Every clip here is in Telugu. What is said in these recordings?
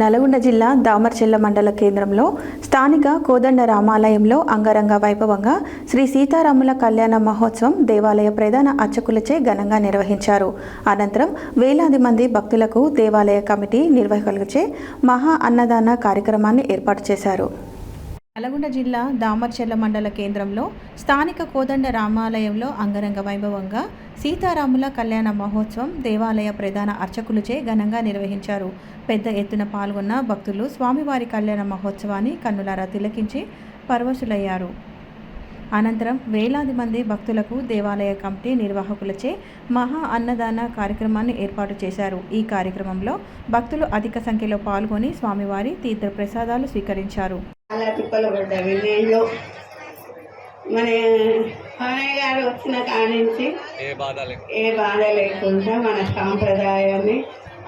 నల్గొండ జిల్లా దామర్చెల్ల మండల కేంద్రంలో స్థానిక కోదండ రామాలయంలో అంగరంగ వైభవంగా శ్రీ సీతారాముల కళ్యాణ మహోత్సవం దేవాలయ ప్రధాన అర్చకులచే ఘనంగా నిర్వహించారు. అనంతరం వేలాది మంది భక్తులకు దేవాలయ కమిటీ నిర్వాహకులచే మహా అన్నదాన కార్యక్రమాన్ని ఏర్పాటు చేశారు. నల్గొండ జిల్లా దామర్చెల్ల మండల కేంద్రంలో స్థానిక కోదండ రామాలయంలో అంగరంగ వైభవంగా సీతారాముల కళ్యాణ మహోత్సవం దేవాలయ ప్రధాన అర్చకులచే ఘనంగా నిర్వహించారు. పెద్ద ఎత్తున పాల్గొన్న భక్తులు స్వామివారి కళ్యాణ మహోత్సవాన్ని కన్నులారా తిలకించి పరవశులయ్యారు. అనంతరం వేలాది మంది భక్తులకు దేవాలయ కమిటీ నిర్వాహకులచే మహా అన్నదాన కార్యక్రమాన్ని ఏర్పాటు చేశారు. ఈ కార్యక్రమంలో భక్తులు అధిక సంఖ్యలో పాల్గొని స్వామివారి తీర్థ ప్రసాదాలు స్వీకరించారు. అలా తిప్పలు పడ్డా విలేజ్లో మన అన్నయ్య గారు వచ్చిన కానించి ఏ బాధ లేకుండా మన సాంప్రదాయాన్ని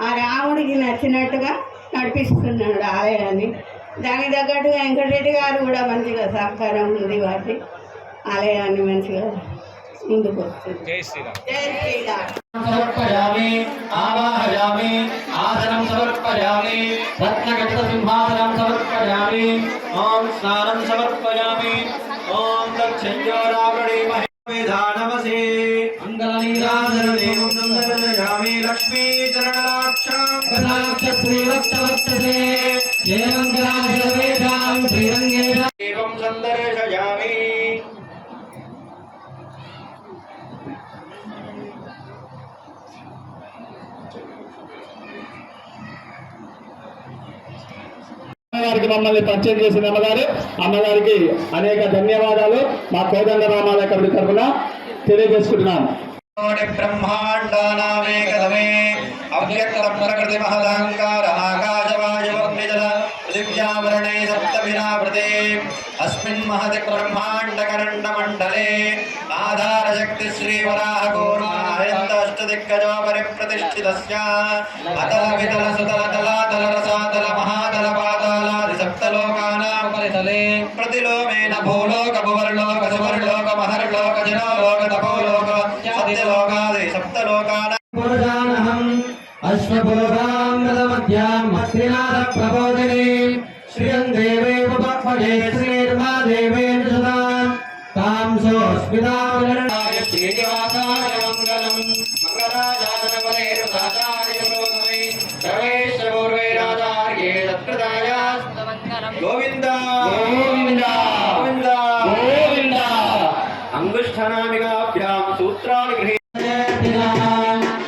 ఆ రాముడికి నచ్చినట్టుగా నడిపిస్తున్నాడు ఆలయాన్ని. దానికి తగ్గట్టుగా వెంకటరెడ్డి గారు కూడా మంచిగా సహకారం ఉంది. వాటి ఆలయాన్ని మంచిగా ముందుకు వస్తుంది. జై శ్రీరామ్. జై శ్రీరామ్. సమర్పయామి ఆవాహయామి ఆసనం సమర్పయామి రత్నగత సింహాసనం సమర్పయామి ఓం స్నానం సమర్పయామి ఓం దక్షిణ్యోరావళి మహేధానమసే మంగళనీరాజనదేవం నందనయామి లక్ష్మీ చరణాక్షం కటాక్ష శ్రీవత్సవత్సదే జయమంగళాజలవేదాం శ్రీరంగేణ ఏవం సందర్శయామి. అమ్మగారికి మమ్మల్ని పరిచయం చేసిన అమ్మగారికి అనేక ధన్యవాదాలు మా కోదండ రామాలయ కమిటీ తరఫున తెలియజేసుకుంటున్నాం. బ్రహ్మాండానామేకదమే అవ్యక్త ప్రకృతి మహదాంకార ఆకాశవాయువర్నిజల పృథివ్యావరణే సప్తభినావృతే అస్మిన్ మహతి బ్రహ్మాండకరండ మండలే ఆధార శక్తి శ్రీవరాహకూర్మాయంతష్టదిగ్గజో పరిప్రతిష్ఠితస్య అతల వితల సుతల తలాతల రసాతల మహాతల పాతాలాది సప్తలోకానాం పరితలే ప్రతిలోమేన భూలోక భువర్లోక సువర్లోక మహర్లోక జనోలోక తపోలోక సత్యలోకాది సప్తలోకానాం పురుషానహం అశ్వపురుషాం నదమధ్యాం మత్రినాథ ప్రబోధిని శ్రియం దేవేవ పద్మజే శ్రీర్మాదేవేన సుతాం తాం సోస్మితావరణాయ శ్రీనివాసాయ మంగళం మంగళాజాతన పరేరుదాచార్య పురోగమై ప్రవేశపూర్వైరాచార్యే తత్ప్రదాయ గోవింద గోవింద గోవింద గోవింద. అంగుష్ఠనామికాభ్యాం సూత్రాన్ని గృహీ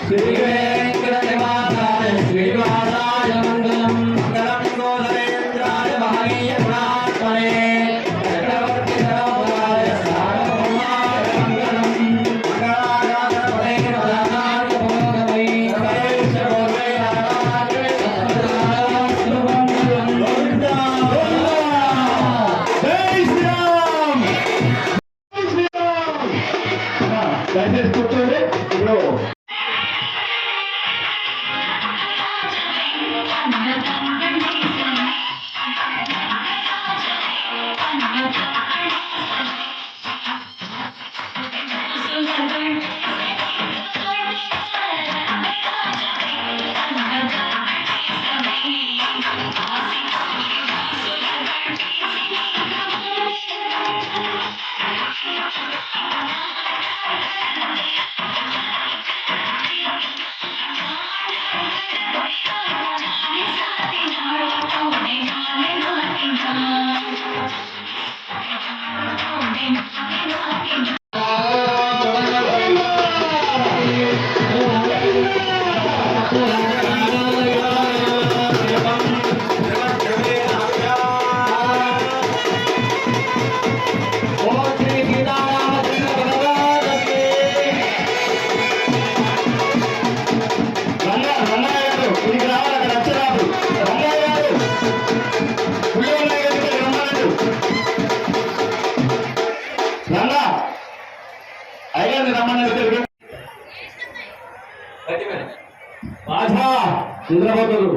శ్రీవేంకటనివాసాయ శ్రీనివాసాయ మంగళం మంగళం గోధరేంద్రాయ మహనీయ గుణాత్మనే చక్రవర్తి సర్వోపరాయ సార్వభౌమాయ మంగళం మంగళాజాతన పరేరుదాచార్య పురోగమై ప్రవేశపూర్వైరాచార్యే తత్ప్రదాయ గోవింద గోవింద. జై శ్రీరామ్. దయచేసి కూర్చోండి. ఇప్పుడు నిద్రపోతారు.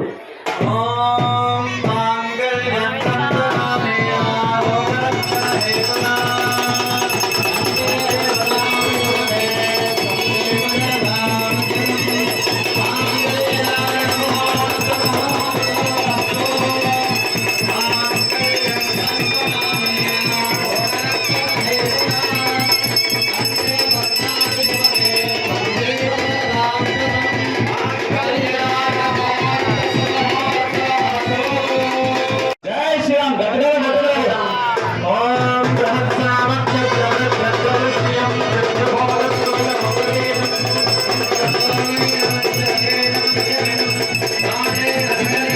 దిగ